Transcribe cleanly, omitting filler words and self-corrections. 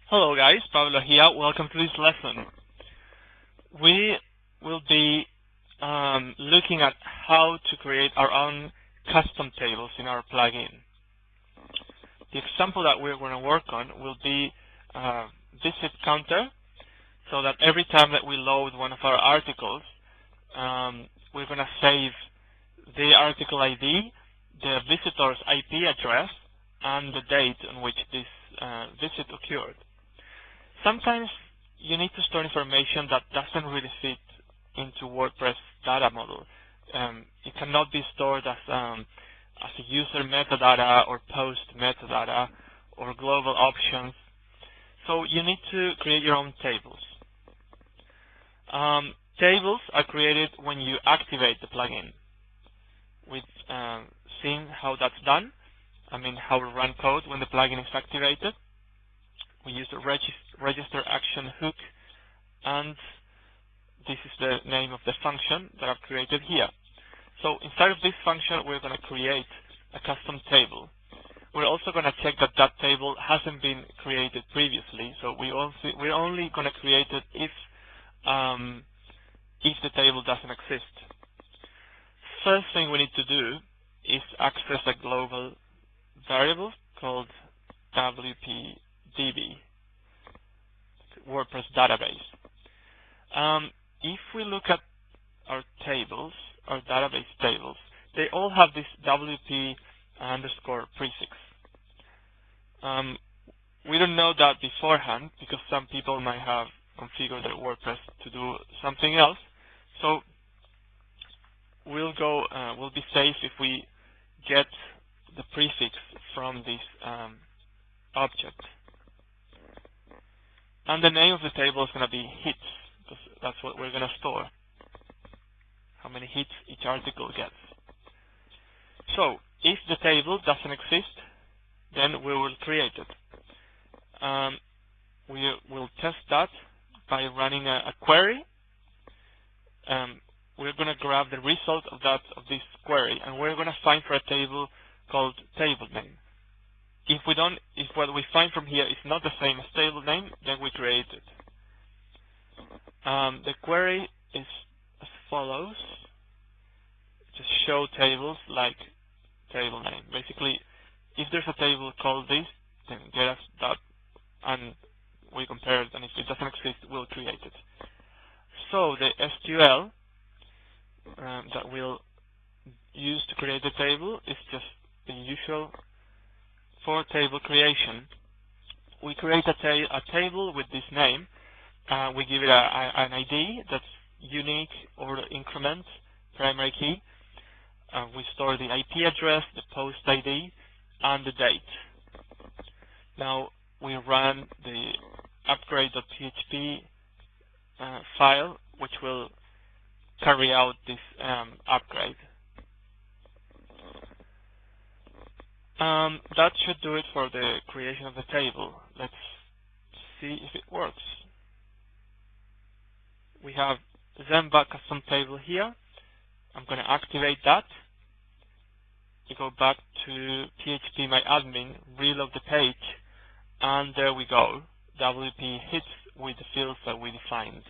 Hello guys, Pablo here. Welcome to this lesson. We will be looking at how to create our own custom tables in our plugin. The example that we're going to work on will be visit counter, so that every time that we load one of our articles, we're going to save the article ID, the visitor's IP address, and the date on which this visit occurred. Sometimes you need to store information that doesn't really fit into WordPress data model. It cannot be stored as a user metadata or post metadata or global options. So you need to create your own tables. Tables are created when you activate the plugin. We've seen how that's done. How to run code when the plugin is activated. We use the register action hook, and this is the name of the function that I've created here. So inside of this function, we're going to create a custom table. We're also going to check that that table hasn't been created previously. So we're only going to create it if the table doesn't exist. First thing we need to do is access a global variable called WPDB, WordPress database. If we look at our tables, our database tables, they all have this WP underscore prefix. We don't know that beforehand because some people might have configured their WordPress to do something else. So we'll be safe if we get the prefix from this object. And the name of the table is going to be hits, because that's what we're going to store, how many hits each article gets. So if the table doesn't exist, then we will create it. We will test that by running a query. We're going to grab the result of this query, and we're going to find for a table called table name. If what we find from here is not the same as table name, then we create it. The query is as follows: just show tables like table name. Basically, if there's a table called this, then get us that, and we compare it. And if it doesn't exist, we'll create it. So the SQL that we'll use to create the table is just the usual. For table creation, we create a table with this name. We give it an ID that's unique or increment primary key. We store the IP address, the post ID, and the date. Now we run the upgrade.php file, which will carry out this upgrade. That should do it for the creation of the table. Let's see if it works. We have Zemba custom table here. I'm going to activate that. We go back to phpMyAdmin, reload the page, and there we go. WP hits with the fields that we defined.